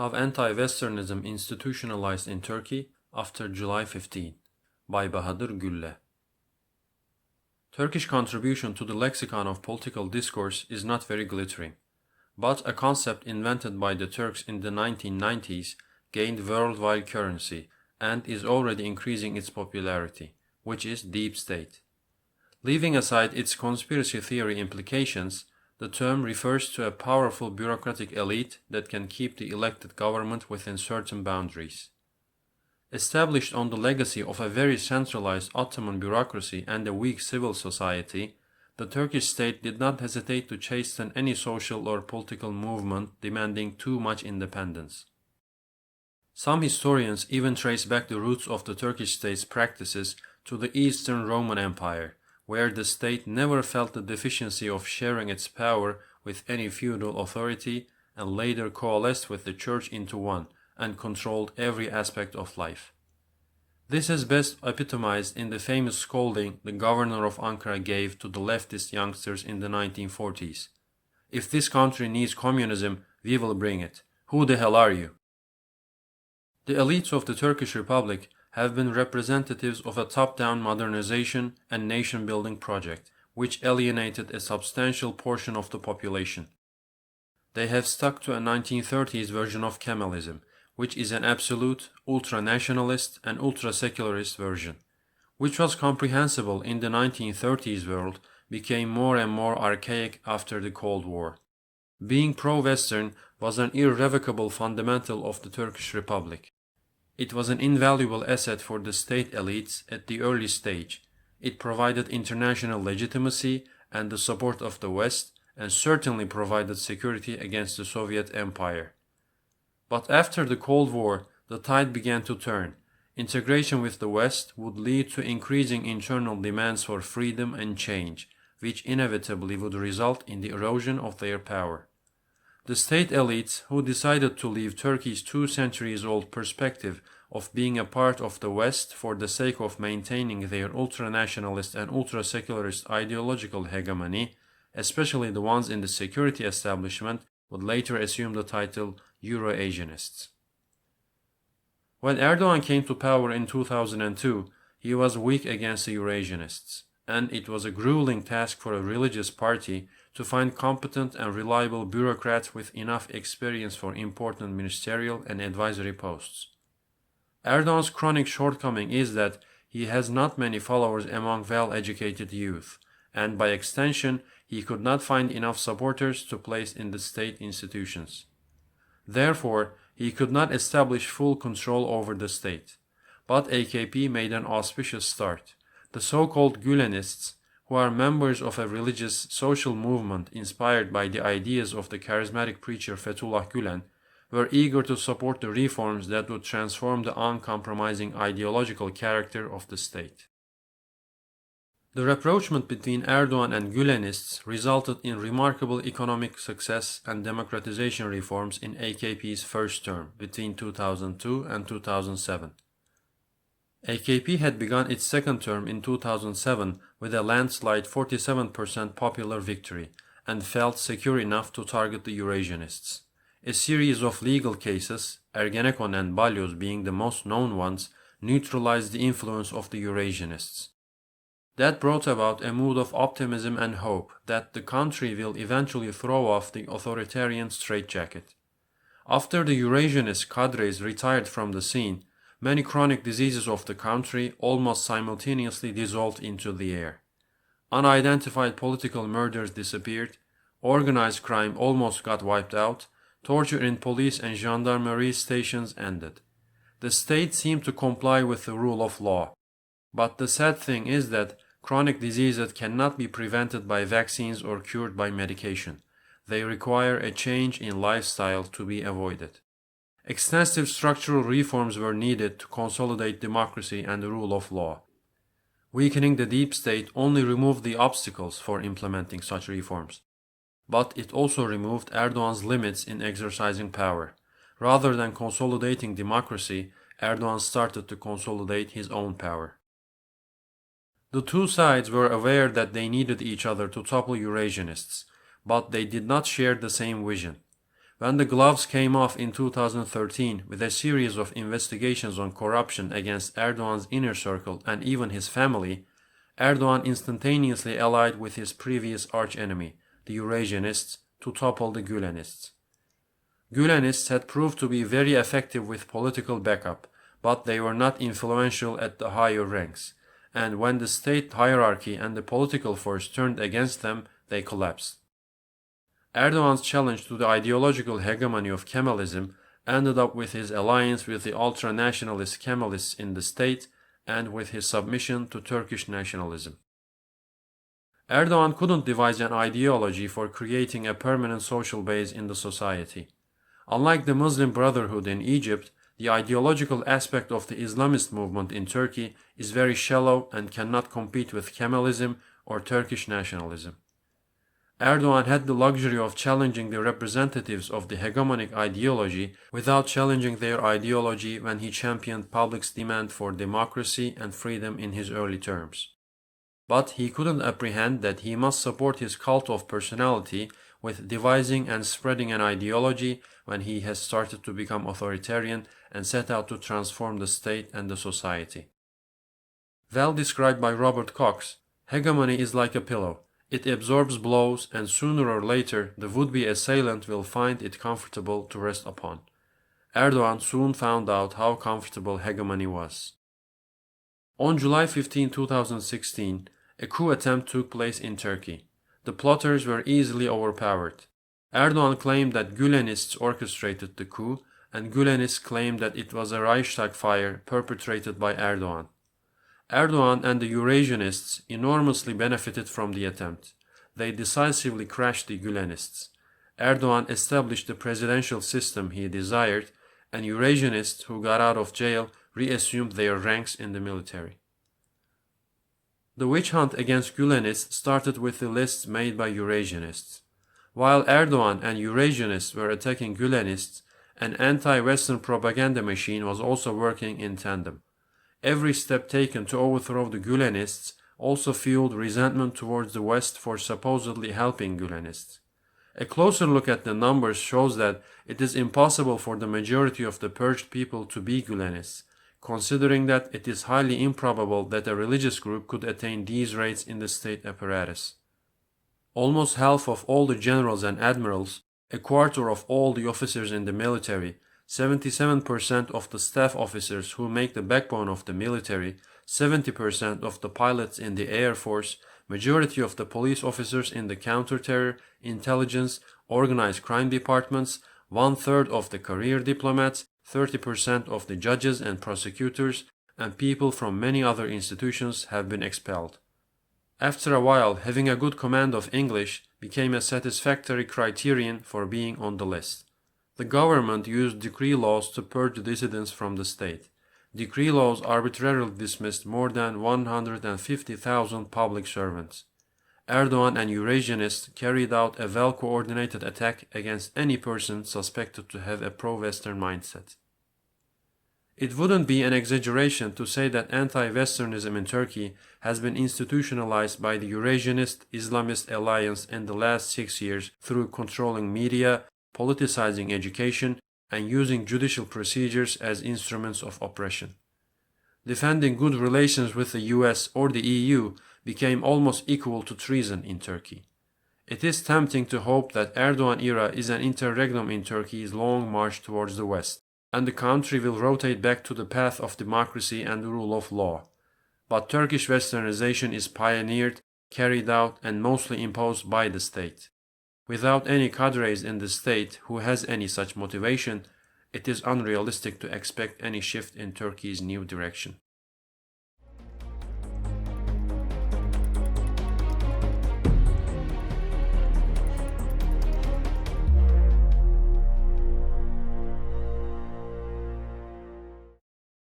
How Anti-Westernism Institutionalized in Turkey After July 15 by Bahadır Gülle. Turkish contribution to the lexicon of political discourse is not very glittering, but a concept invented by the Turks in the 1990s gained worldwide currency and is already increasing its popularity, which is deep state. Leaving aside its conspiracy theory implications, the term refers to a powerful bureaucratic elite that can keep the elected government within certain boundaries. Established on the legacy of a very centralized Ottoman bureaucracy and a weak civil society, the Turkish state did not hesitate to chasten any social or political movement demanding too much independence. Some historians even trace back the roots of the Turkish state's practices to the Eastern Roman Empire, where the state never felt the deficiency of sharing its power with any feudal authority and later coalesced with the church into one and controlled every aspect of life. This is best epitomized in the famous scolding the governor of Ankara gave to the leftist youngsters in the 1940s. "If this country needs communism, we will bring it. Who the hell are you?" The elites of the Turkish Republic have been representatives of a top-down modernization and nation-building project, which alienated a substantial portion of the population. They have stuck to a 1930s version of Kemalism, which is an absolute, ultra-nationalist and ultra-secularist version, which was comprehensible in the 1930s world, became more and more archaic after the Cold War. Being pro-Western was an irrevocable fundamental of the Turkish Republic. It was an invaluable asset for the state elites at the early stage. It provided international legitimacy and the support of the West, and certainly provided security against the Soviet Empire. But after the Cold War, the tide began to turn. Integration with the West would lead to increasing internal demands for freedom and change, which inevitably would result in the erosion of their power. The state elites, who decided to leave Turkey's 2 centuries-old perspective of being a part of the West for the sake of maintaining their ultra-nationalist and ultra-secularist ideological hegemony, especially the ones in the security establishment, would later assume the title Eurasianists. When Erdoğan came to power in 2002, he was weak against the Eurasianists, and it was a grueling task for a religious party to find competent and reliable bureaucrats with enough experience for important ministerial and advisory posts. Erdoğan's chronic shortcoming is that he has not many followers among well-educated youth, and by extension, he could not find enough supporters to place in the state institutions. Therefore, he could not establish full control over the state. But AKP made an auspicious start. The so-called Gülenists, who are members of a religious social movement inspired by the ideas of the charismatic preacher Fethullah Gülen, were eager to support the reforms that would transform the uncompromising ideological character of the state. The rapprochement between Erdoğan and Gülenists resulted in remarkable economic success and democratization reforms in AKP's first term between 2002 and 2007. AKP had begun its second term in 2007 with a landslide 47% popular victory and felt secure enough to target the Eurasianists. A series of legal cases, Ergenekon and Balyoz being the most known ones, neutralized the influence of the Eurasianists. That brought about a mood of optimism and hope that the country will eventually throw off the authoritarian straitjacket. After the Eurasianist cadres retired from the scene, many chronic diseases of the country almost simultaneously dissolved into the air. Unidentified political murders disappeared, organized crime almost got wiped out, torture in police and gendarmerie stations ended. The state seemed to comply with the rule of law. But the sad thing is that chronic diseases cannot be prevented by vaccines or cured by medication. They require a change in lifestyle to be avoided. Extensive structural reforms were needed to consolidate democracy and the rule of law. Weakening the deep state only removed the obstacles for implementing such reforms. But it also removed Erdoğan's limits in exercising power. Rather than consolidating democracy, Erdoğan started to consolidate his own power. The 2 sides were aware that they needed each other to topple Eurasianists, but they did not share the same vision. When the gloves came off in 2013 with a series of investigations on corruption against Erdoğan's inner circle and even his family, Erdoğan instantaneously allied with his previous archenemy, the Eurasianists, to topple the Gülenists. Gülenists had proved to be very effective with political backup, but they were not influential at the higher ranks, and when the state hierarchy and the political force turned against them, they collapsed. Erdoğan's challenge to the ideological hegemony of Kemalism ended up with his alliance with the ultra-nationalist Kemalists in the state and with his submission to Turkish nationalism. Erdoğan couldn't devise an ideology for creating a permanent social base in the society. Unlike the Muslim Brotherhood in Egypt, the ideological aspect of the Islamist movement in Turkey is very shallow and cannot compete with Kemalism or Turkish nationalism. Erdoğan had the luxury of challenging the representatives of the hegemonic ideology without challenging their ideology when he championed public's demand for democracy and freedom in his early terms. But he couldn't apprehend that he must support his cult of personality with devising and spreading an ideology when he has started to become authoritarian and set out to transform the state and the society. Well described by Robert Cox, hegemony is like a pillow. It absorbs blows, and sooner or later the would-be assailant will find it comfortable to rest upon. Erdoğan soon found out how comfortable hegemony was. On July 15, 2016, a coup attempt took place in Turkey. The plotters were easily overpowered. Erdoğan claimed that Gülenists orchestrated the coup, and Gülenists claimed that it was a Reichstag fire perpetrated by Erdoğan. Erdoğan and the Eurasianists enormously benefited from the attempt. They decisively crushed the Gülenists. Erdoğan established the presidential system he desired, and Eurasianists who got out of jail reassumed their ranks in the military. The witch hunt against Gülenists started with the lists made by Eurasianists. While Erdoğan and Eurasianists were attacking Gülenists, an anti-Western propaganda machine was also working in tandem. Every step taken to overthrow the Gülenists also fueled resentment towards the West for supposedly helping Gülenists. A closer look at the numbers shows that it is impossible for the majority of the purged people to be Gülenists, considering that it is highly improbable that a religious group could attain these rates in the state apparatus. Almost half of all the generals and admirals, a quarter of all the officers in the military, 77% of the staff officers who make the backbone of the military, 70% of the pilots in the Air Force, majority of the police officers in the counter-terror, intelligence, organized crime departments, 1/3 of the career diplomats, 30% of the judges and prosecutors, and people from many other institutions have been expelled. After a while, having a good command of English became a satisfactory criterion for being on the list. The government used decree laws to purge dissidents from the state. Decree laws arbitrarily dismissed more than 150,000 public servants. Erdoğan and Eurasianists carried out a well-coordinated attack against any person suspected to have a pro-Western mindset. It wouldn't be an exaggeration to say that anti-Westernism in Turkey has been institutionalized by the Eurasianist Islamist alliance in the last 6 years through controlling media, politicizing education, and using judicial procedures as instruments of oppression. Defending good relations with the US or the EU became almost equal to treason in Turkey. It is tempting to hope that Erdoğan era is an interregnum in Turkey's long march towards the West, and the country will rotate back to the path of democracy and the rule of law. But Turkish Westernization is pioneered, carried out, and mostly imposed by the state. Without any cadres in the state who has any such motivation, it is unrealistic to expect any shift in Turkey's new direction.